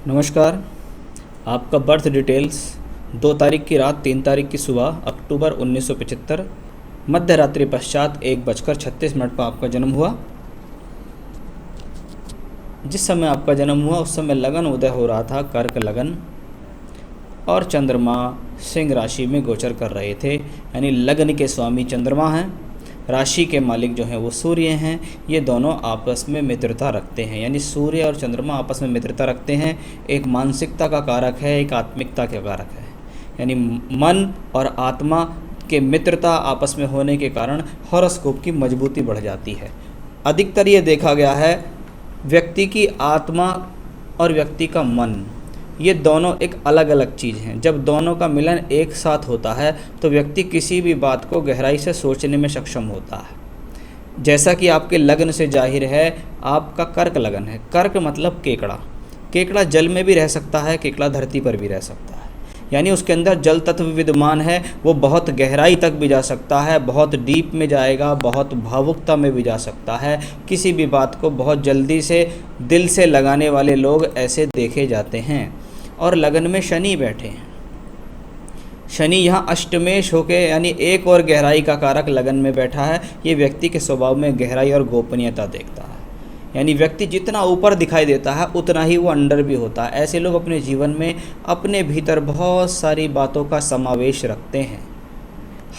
नमस्कार। आपका birth details 2 तारीख की रात 3 तारीख की सुबह अक्टूबर 1975 मध्य रात्रि पश्चात 1:36 पर आपका जन्म हुआ। जिस समय आपका जन्म हुआ उस समय लगन उदय हो रहा था, कर्क लगन, और चंद्रमा सिंह राशि में गोचर कर रहे थे। यानी लगन के स्वामी चंद्रमा हैं, राशि के मालिक जो हैं वो सूर्य हैं। ये दोनों आपस में मित्रता रखते हैं, यानी सूर्य और चंद्रमा आपस में मित्रता रखते हैं। एक मानसिकता का कारक है, एक आत्मिकता का कारक है। यानी मन और आत्मा के मित्रता आपस में होने के कारण हॉरोस्कोप की मजबूती बढ़ जाती है। अधिकतर ये देखा गया है व्यक्ति की आत्मा और व्यक्ति का मन, ये दोनों एक अलग अलग चीज़ हैं। जब दोनों का मिलन एक साथ होता है तो व्यक्ति किसी भी बात को गहराई से सोचने में सक्षम होता है। जैसा कि आपके लग्न से जाहिर है, आपका कर्क लगन है। कर्क मतलब केकड़ा। केकड़ा जल में भी रह सकता है, केकड़ा धरती पर भी रह सकता है। यानी उसके अंदर जल तत्व विद्यमान है, वो बहुत गहराई तक भी जा सकता है, बहुत डीप में जाएगा, बहुत भावुकता में भी जा सकता है। किसी भी बात को बहुत जल्दी से दिल से लगाने वाले लोग ऐसे देखे जाते हैं। और लगन में शनि बैठे हैं। शनि यहाँ अष्टमेश होके, यानी एक और गहराई का कारक लगन में बैठा है। ये व्यक्ति के स्वभाव में गहराई और गोपनीयता देखता है। यानी व्यक्ति जितना ऊपर दिखाई देता है उतना ही वो अंडर भी होता है। ऐसे लोग अपने जीवन में अपने भीतर बहुत सारी बातों का समावेश रखते हैं।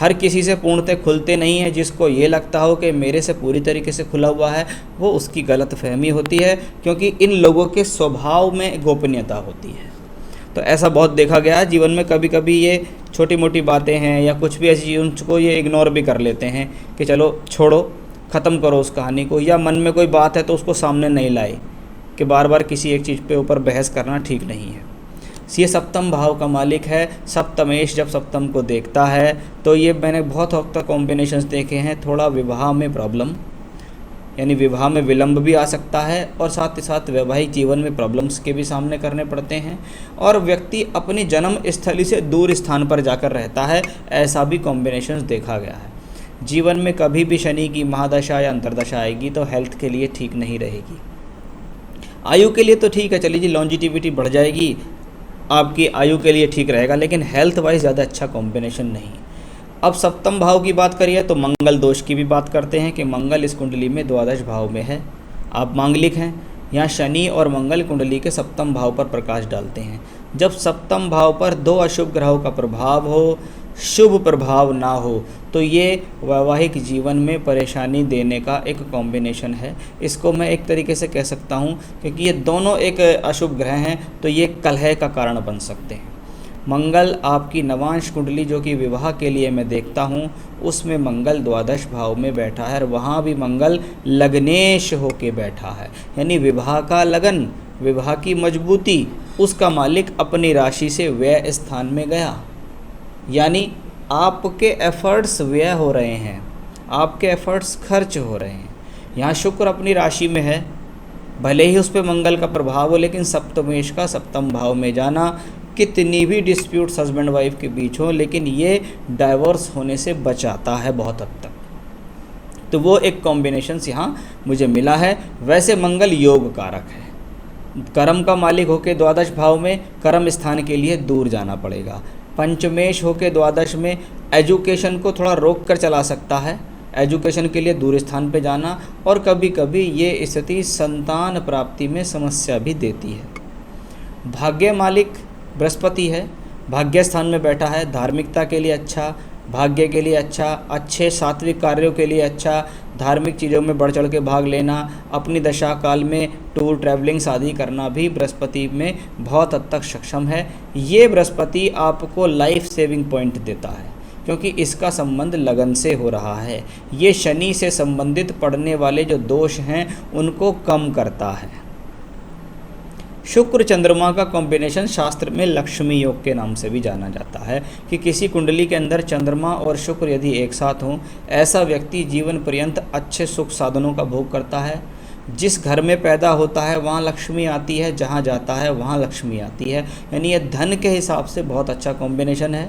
हर किसी से पूर्णतः खुलते नहीं हैं। जिसको ये लगता हो कि मेरे से पूरी तरीके से खुला हुआ है, वो उसकी गलत फहमी होती है, क्योंकि इन लोगों के स्वभाव में गोपनीयता होती है। तो ऐसा बहुत देखा गया है जीवन में। कभी कभी ये छोटी मोटी बातें हैं या कुछ भी ऐसी चीज़, उनको ये इग्नोर भी कर लेते हैं कि चलो छोड़ो, ख़त्म करो उस कहानी को। या मन में कोई बात है तो उसको सामने नहीं लाए, कि बार बार किसी एक चीज़ पे ऊपर बहस करना ठीक नहीं है। ये सप्तम भाव का मालिक है। सप्तमेश जब सप्तम को देखता है तो ये मैंने बहुत वक्त तक कॉम्बिनेशंस देखे हैं। थोड़ा विवाह में प्रॉब्लम, यानी विवाह में विलंब भी आ सकता है, और साथ ही साथ वैवाहिक जीवन में प्रॉब्लम्स के भी सामने करने पड़ते हैं। और व्यक्ति अपनी जन्म स्थली से दूर स्थान पर जाकर रहता है, ऐसा भी कॉम्बिनेशंस देखा गया है। जीवन में कभी भी शनि की महादशा या अंतर्दशा आएगी तो हेल्थ के लिए ठीक नहीं रहेगी। आयु के लिए तो ठीक है, चलिए जी, लॉन्जिटिविटी बढ़ जाएगी, आपकी आयु के लिए ठीक रहेगा, लेकिन हेल्थ वाइज ज़्यादा अच्छा कॉम्बिनेशन नहीं। अब सप्तम भाव की बात करिए तो मंगल दोष की भी बात करते हैं कि मंगल इस कुंडली में द्वादश भाव में है। आप मांगलिक हैं। यहाँ शनि और मंगल कुंडली के सप्तम भाव पर प्रकाश डालते हैं। जब सप्तम भाव पर दो अशुभ ग्रहों का प्रभाव हो, शुभ प्रभाव ना हो, तो ये वैवाहिक जीवन में परेशानी देने का एक कॉम्बिनेशन है। इसको मैं एक तरीके से कह सकता हूँ, क्योंकि ये दोनों एक अशुभ ग्रह हैं तो ये कलह का कारण बन सकते हैं। मंगल आपकी नवांश कुंडली जो कि विवाह के लिए मैं देखता हूँ, उसमें मंगल द्वादश भाव में बैठा है, और वहाँ भी मंगल लग्नेश होके बैठा है। यानी विवाह का लगन, विवाह की मजबूती, उसका मालिक अपनी राशि से व्यय स्थान में गया। यानी आपके एफर्ट्स व्यय हो रहे हैं, आपके एफर्ट्स खर्च हो रहे हैं। यहाँ शुक्र अपनी राशि में है, भले ही उस पर मंगल का प्रभाव हो, लेकिन सप्तमेश का सप्तम भाव में जाना कितनी भी डिस्प्यूट्स हस्बैंड वाइफ के बीच हो, लेकिन ये डाइवोर्स होने से बचाता है बहुत हद तक। तो वो एक कॉम्बिनेशंस यहाँ मुझे मिला है। वैसे मंगल योग कारक है, कर्म का मालिक होके द्वादश भाव में कर्म स्थान के लिए दूर जाना पड़ेगा। पंचमेश होके द्वादश में एजुकेशन को थोड़ा रोक कर चला सकता है, एजुकेशन के लिए दूर स्थान पे जाना, और कभी कभी ये स्थिति संतान प्राप्ति में समस्या भी देती है। भाग्य मालिक बृहस्पति है, भाग्य स्थान में बैठा है। धार्मिकता के लिए अच्छा, भाग्य के लिए अच्छा, अच्छे सात्विक कार्यों के लिए अच्छा, धार्मिक चीज़ों में बढ़ चढ़ के भाग लेना, अपनी दशा काल में टूर ट्रैवलिंग आदि करना भी बृहस्पति में बहुत हद तक सक्षम है। ये बृहस्पति आपको लाइफ सेविंग पॉइंट देता है, क्योंकि इसका संबंध लगन से हो रहा है। ये शनि से संबंधित पड़ने वाले जो दोष हैं उनको कम करता है। शुक्र चंद्रमा का कॉम्बिनेशन शास्त्र में लक्ष्मी योग के नाम से भी जाना जाता है, कि किसी कुंडली के अंदर चंद्रमा और शुक्र यदि एक साथ हों, ऐसा व्यक्ति जीवन पर्यंत अच्छे सुख साधनों का भोग करता है। जिस घर में पैदा होता है वहाँ लक्ष्मी आती है, जहाँ जाता है वहाँ लक्ष्मी आती है। यानी यह धन के हिसाब से बहुत अच्छा कॉम्बिनेशन है।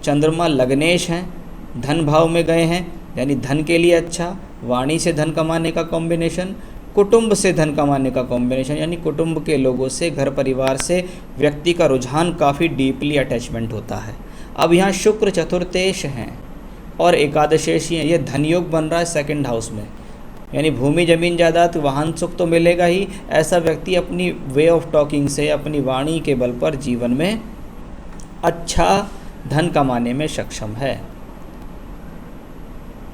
चंद्रमा लग्नेश हैं, धन भाव में गए हैं, यानी धन के लिए अच्छा, वाणी से धन कमाने का कॉम्बिनेशन। कुटुंब से धन कमाने का कॉम्बिनेशन, यानी कुटुंब के लोगों से, घर परिवार से व्यक्ति का रुझान काफ़ी डीपली अटैचमेंट होता है। अब यहाँ शुक्र चतुर्थेश हैं और एकादशेश ही हैं, ये धन योग बन रहा है सेकंड हाउस में, यानी भूमि जमीन जायदाद वाहन सुख तो मिलेगा ही। ऐसा व्यक्ति अपनी वे ऑफ टॉकिंग से, अपनी वाणी के बल पर जीवन में अच्छा धन कमाने में सक्षम है।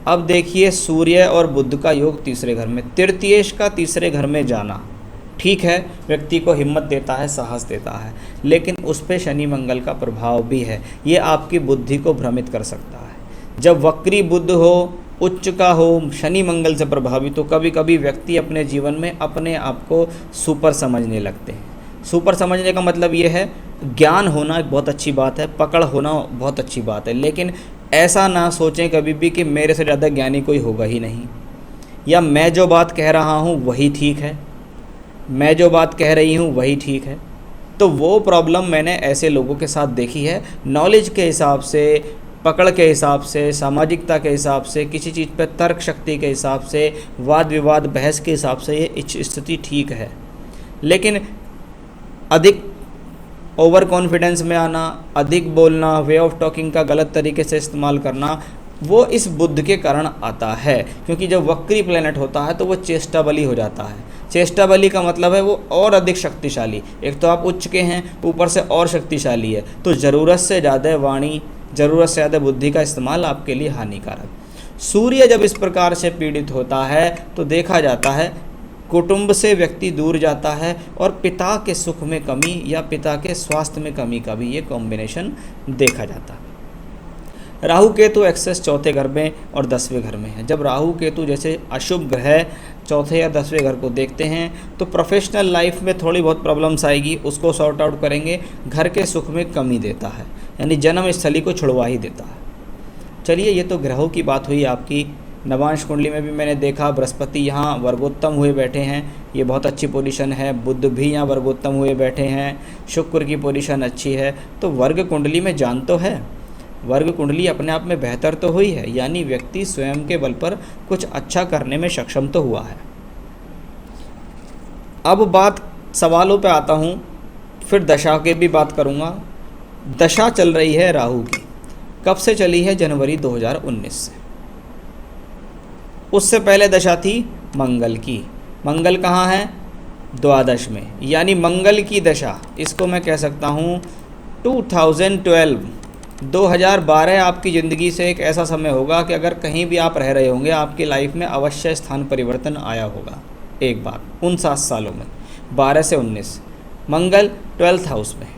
अब देखिए सूर्य और बुध का योग तीसरे घर में, तृतीयेश का तीसरे घर में जाना ठीक है, व्यक्ति को हिम्मत देता है, साहस देता है, लेकिन उस पर शनि मंगल का प्रभाव भी है। ये आपकी बुद्धि को भ्रमित कर सकता है। जब वक्री बुध हो, उच्च का हो, शनि मंगल से प्रभावित हो, कभी कभी व्यक्ति अपने जीवन में अपने आप को सुपर समझने लगते हैं। सुपर समझने का मतलब ये है, ज्ञान होना एक बहुत अच्छी बात है, पकड़ होना बहुत अच्छी बात है, लेकिन ऐसा ना सोचें कभी भी कि मेरे से ज़्यादा ज्ञानी कोई होगा ही नहीं, या मैं जो बात कह रहा हूँ वही ठीक है, मैं जो बात कह रही हूँ वही ठीक है। तो वो प्रॉब्लम मैंने ऐसे लोगों के साथ देखी है। नॉलेज के हिसाब से, पकड़ के हिसाब से, सामाजिकता के हिसाब से, किसी चीज़ पर तर्क शक्ति के हिसाब से, वाद विवाद बहस के हिसाब से ये स्थिति ठीक है, लेकिन अधिक ओवर कॉन्फिडेंस में आना, अधिक बोलना, वे ऑफ टॉकिंग का गलत तरीके से इस्तेमाल करना, वो इस बुध के कारण आता है। क्योंकि जब वक्री प्लेनेट होता है तो वो चेष्टा बली हो जाता है। चेष्टा बली का मतलब है वो और अधिक शक्तिशाली, एक तो आप उच्च के हैं, ऊपर से और शक्तिशाली है, तो ज़रूरत से ज़्यादा वाणी, ज़रूरत से ज़्यादा बुद्धि का इस्तेमाल आपके लिए हानिकारक। सूर्य जब इस प्रकार से पीड़ित होता है तो देखा जाता है कुटुंब से व्यक्ति दूर जाता है और पिता के सुख में कमी या पिता के स्वास्थ्य में कमी का भी ये कॉम्बिनेशन देखा जाता है। राहु केतु एक्सेस चौथे घर में और 10वें घर में है। जब राहु केतु जैसे अशुभ ग्रह चौथे या 10वें घर को देखते हैं तो प्रोफेशनल लाइफ में थोड़ी बहुत प्रॉब्लम्स आएगी, उसको सॉर्ट आउट करेंगे। घर के सुख में कमी देता है, यानी जन्म स्थली को छुड़वा ही देता है। चलिए, ये तो ग्रहों की बात हुई आपकी। नवांश कुंडली में भी मैंने देखा बृहस्पति यहाँ वर्गोत्तम हुए बैठे हैं, ये बहुत अच्छी पोजीशन है। बुध भी यहाँ वर्गोत्तम हुए बैठे हैं, शुक्र की पोजीशन अच्छी है। तो वर्ग कुंडली में जान तो है, वर्ग कुंडली अपने आप में बेहतर तो हुई है, यानी व्यक्ति स्वयं के बल पर कुछ अच्छा करने में सक्षम तो हुआ है। अब बात सवालों पे आता हूँ, फिर दशा की भी बात करूँगा। दशा चल रही है राहु की, कब से चली है? जनवरी 2019 से। उससे पहले दशा थी मंगल की। मंगल कहाँ है? द्वादश में, यानी मंगल की दशा, इसको मैं कह सकता हूँ 2012 आपकी ज़िंदगी से एक ऐसा समय होगा कि अगर कहीं भी आप रह रहे होंगे आपकी लाइफ में अवश्य स्थान परिवर्तन आया होगा एक बार 59 सालों में। 12 से 19 मंगल 12th हाउस में,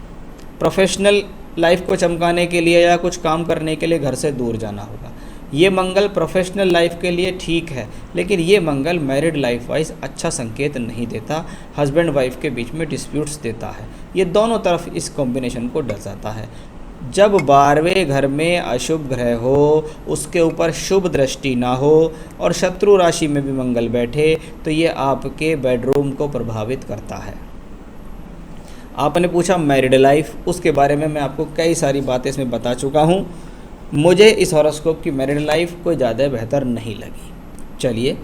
प्रोफेशनल लाइफ को चमकाने के लिए या कुछ काम करने के लिए घर से दूर जाना होगा। ये मंगल प्रोफेशनल लाइफ के लिए ठीक है, लेकिन ये मंगल मैरिड लाइफ वाइज अच्छा संकेत नहीं देता, हस्बैंड वाइफ के बीच में डिस्प्यूट्स देता है। ये दोनों तरफ इस कॉम्बिनेशन को दर्शाता है। जब 12वें घर में अशुभ ग्रह हो, उसके ऊपर शुभ दृष्टि ना हो और शत्रु राशि में भी मंगल बैठे, तो ये आपके बेडरूम को प्रभावित करता है। आपने पूछा मैरिड लाइफ, उसके बारे में मैं आपको कई सारी बातें इसमें बता चुका हूँ। मुझे इस हॉरोस्कोप की मैरिड लाइफ कोई ज़्यादा बेहतर नहीं लगी। चलिए,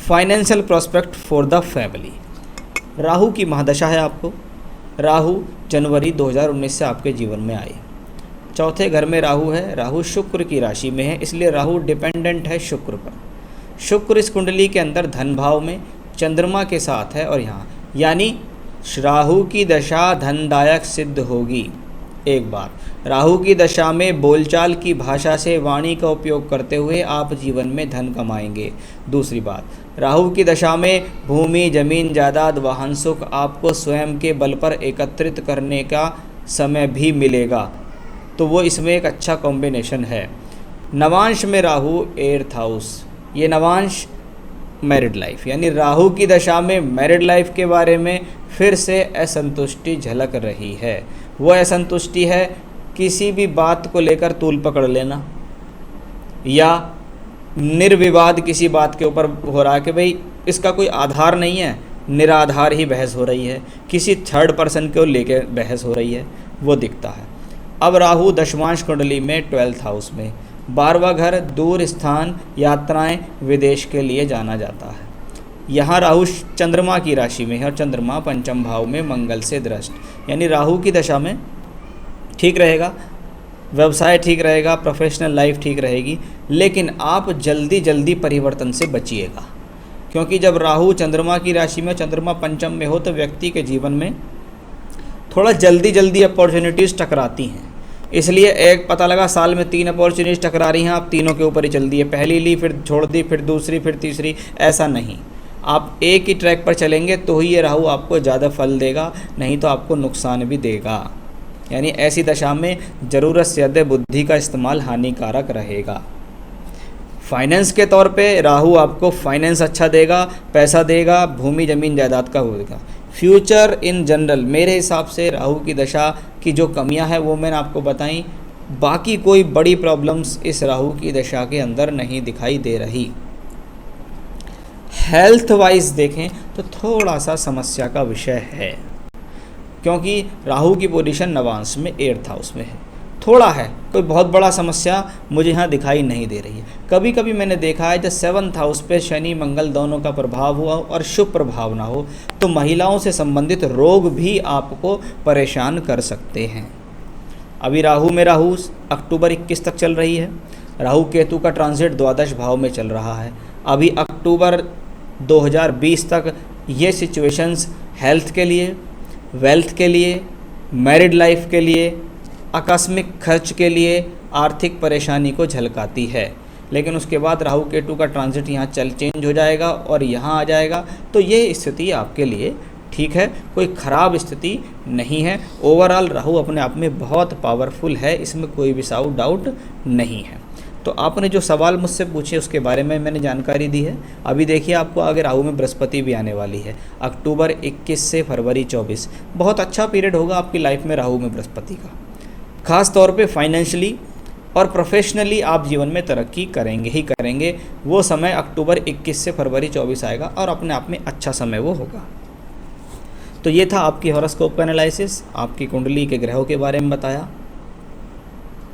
financial prospect for the family. Rahu की महादशा है आपको। राहु जनवरी 2019 से आपके जीवन में आए। चौथे घर में राहु है, राहु शुक्र की राशि में है, इसलिए राहु डिपेंडेंट है शुक्र पर। शुक्र इस कुंडली के अंदर धन भाव में चंद्रमा के साथ है और यहाँ, यानी राहु की दशा धनदायक सिद्ध होगी। एक बात, राहु की दशा में बोलचाल की भाषा से वाणी का उपयोग करते हुए आप जीवन में धन कमाएंगे। दूसरी बात, राहु की दशा में भूमि जमीन जायदाद वाहन सुख आपको स्वयं के बल पर एकत्रित करने का समय भी मिलेगा, तो वो इसमें एक अच्छा कॉम्बिनेशन है। नवांश में राहु 8th हाउस, ये नवांश मैरिड लाइफ, यानी राहु की दशा में मैरिड लाइफ के बारे में फिर से असंतुष्टि झलक रही है। वो असंतुष्टि है किसी भी बात को लेकर तूल पकड़ लेना, या निर्विवाद किसी बात के ऊपर हो रहा है कि भाई इसका कोई आधार नहीं है, निराधार ही बहस हो रही है, किसी थर्ड पर्सन को लेकर बहस हो रही है, वो दिखता है। अब राहु दशमांश कुंडली में 12th हाउस में, 12वां घर दूर स्थान यात्राएं विदेश के लिए जाना जाता है। यहाँ राहु चंद्रमा की राशि में है और चंद्रमा पंचम भाव में मंगल से दृष्ट, यानी राहु की दशा में ठीक रहेगा, व्यवसाय ठीक रहेगा, प्रोफेशनल लाइफ ठीक रहेगी, लेकिन आप जल्दी जल्दी परिवर्तन से बचिएगा, क्योंकि जब राहु चंद्रमा की राशि में, चंद्रमा पंचम में हो, तो व्यक्ति के जीवन में थोड़ा जल्दी जल्दी अपॉर्चुनिटीज़ टकराती हैं। इसलिए एक पता लगा साल में 3 अपॉर्चुनिटीज़ टकरा रही हैं, आप तीनों के ऊपर ही चल दिए, पहली ली फिर छोड़ दी, फिर दूसरी, फिर तीसरी, ऐसा नहीं। आप एक ही ट्रैक पर चलेंगे तो ही ये राहु आपको ज़्यादा फल देगा, नहीं तो आपको नुकसान भी देगा। यानी ऐसी दशा में ज़रूरत से ज़्यादा बुद्धि का इस्तेमाल हानिकारक रहेगा। फाइनेंस के तौर पे राहु आपको फाइनेंस अच्छा देगा, पैसा देगा, भूमि जमीन जायदाद का होगा। फ्यूचर इन जनरल मेरे हिसाब से राहु की दशा की जो कमियां हैं वो मैंने आपको बताई, बाकी कोई बड़ी प्रॉब्लम्स इस राहु की दशा के अंदर नहीं दिखाई दे रही। हेल्थ वाइज देखें तो थोड़ा सा समस्या का विषय है, क्योंकि राहु की पोजीशन नवांश में 8th हाउस में है, थोड़ा है, कोई बहुत बड़ा समस्या मुझे यहाँ दिखाई नहीं दे रही है। कभी कभी मैंने देखा है जब 7th हाउस पे शनि मंगल दोनों का प्रभाव हुआ और शुभ प्रभाव ना हो तो महिलाओं से संबंधित रोग भी आपको परेशान कर सकते हैं। अभी राहु में राहु अक्टूबर 21 तक चल रही है, राहु केतु का ट्रांजिट द्वादश भाव में चल रहा है। अभी अक्टूबर 2020 तक ये सिचुएशंस हेल्थ के लिए, वेल्थ के लिए, मैरिड लाइफ के लिए, आकस्मिक खर्च के लिए, आर्थिक परेशानी को झलकाती है। लेकिन उसके बाद राहु केतु का ट्रांजिट यहाँ चेंज हो जाएगा और यहाँ आ जाएगा, तो ये स्थिति आपके लिए ठीक है, कोई ख़राब स्थिति नहीं है। ओवरऑल राहु अपने आप में बहुत पावरफुल है, इसमें कोई भी डाउट नहीं है। तो आपने जो सवाल मुझसे पूछे उसके बारे में मैंने जानकारी दी है। अभी देखिए आपको आगे राहु में बृहस्पति भी आने वाली है, अक्टूबर 21 से फरवरी 24 बहुत अच्छा पीरियड होगा आपकी लाइफ में राहु में बृहस्पति का। ख़ास तौर पे फाइनेंशियली और प्रोफेशनली आप जीवन में तरक्की करेंगे ही करेंगे। वो समय अक्टूबर 21 से फरवरी 24 आएगा और अपने आप में अच्छा समय वो होगा। तो ये था आपकी हॉरोस्कोप का एनालिसिस, आपकी कुंडली के ग्रहों के बारे में बताया।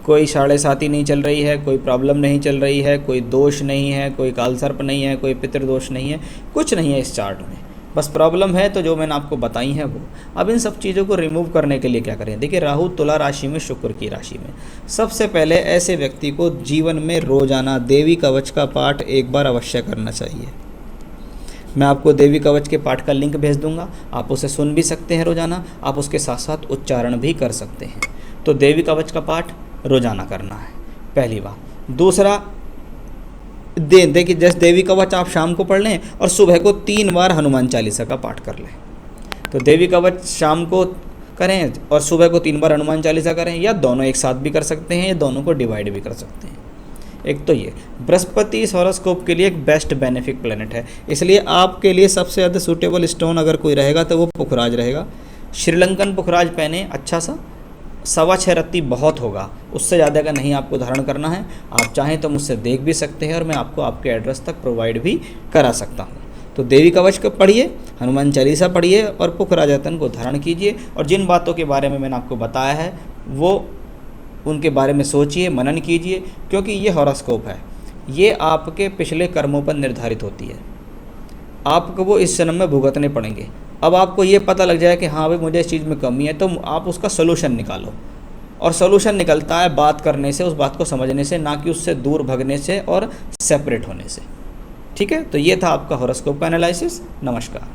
कोई 7.5 नहीं चल रही है, कोई प्रॉब्लम नहीं चल रही है, कोई दोष नहीं है, कोई कालसर्प नहीं है, कोई पितृदोष नहीं है, कुछ नहीं है इस चार्ट में। बस प्रॉब्लम है तो जो मैंने आपको बताई है वो। अब इन सब चीज़ों को रिमूव करने के लिए क्या करें? देखिए राहु तुला राशि में, शुक्र की राशि में, सबसे पहले ऐसे व्यक्ति को जीवन में रोजाना देवी कवच का पाठ एक बार अवश्य करना चाहिए। मैं आपको देवी कवच के पाठ का लिंक भेज दूंगा, आप उसे सुन भी सकते हैं रोजाना, आप उसके साथ साथ उच्चारण भी कर सकते हैं। तो देवी कवच का पाठ रोजाना करना है, पहली बात। दूसरा, देखिए जैसे देवी कवच आप शाम को पढ़ लें और सुबह को 3 बार हनुमान चालीसा का पाठ कर लें। तो देवी कवच शाम को करें और सुबह को 3 बार हनुमान चालीसा करें, या दोनों एक साथ भी कर सकते हैं, या दोनों को डिवाइड भी कर सकते हैं। एक तो ये बृहस्पति इस हॉरोस्कोप के लिए एक बेस्ट बेनिफिक प्लेनेट है, इसलिए आपके लिए सबसे ज़्यादा सूटेबल स्टोन अगर कोई रहेगा तो वो पुखराज रहेगा। श्रीलंकन पुखराज पहने, अच्छा सा 6.25 रत्ती बहुत होगा, उससे ज़्यादा का नहीं आपको धारण करना है। आप चाहें तो मुझसे देख भी सकते हैं और मैं आपको आपके एड्रेस तक प्रोवाइड भी करा सकता हूँ। तो देवी कवच को पढ़िए, हनुमान चालीसा पढ़िए और पुखराज रत्न को धारण कीजिए, और जिन बातों के बारे में मैंने आपको बताया है वो उनके बारे में सोचिए, मनन कीजिए, क्योंकि ये हॉरोस्कोप है, ये आपके पिछले कर्मों पर निर्धारित होती है। आपको वो इस जन्म में भुगतने पड़ेंगे। अब आपको ये पता लग जाए कि हाँ भाई मुझे इस चीज़ में कमी है, तो आप उसका सोल्यूशन निकालो, और सोल्यूशन निकलता है बात करने से, उस बात को समझने से, ना कि उससे दूर भगने से और सेपरेट होने से। ठीक है, तो ये था आपका हॉरोस्कोप का एनालिसिस। नमस्कार।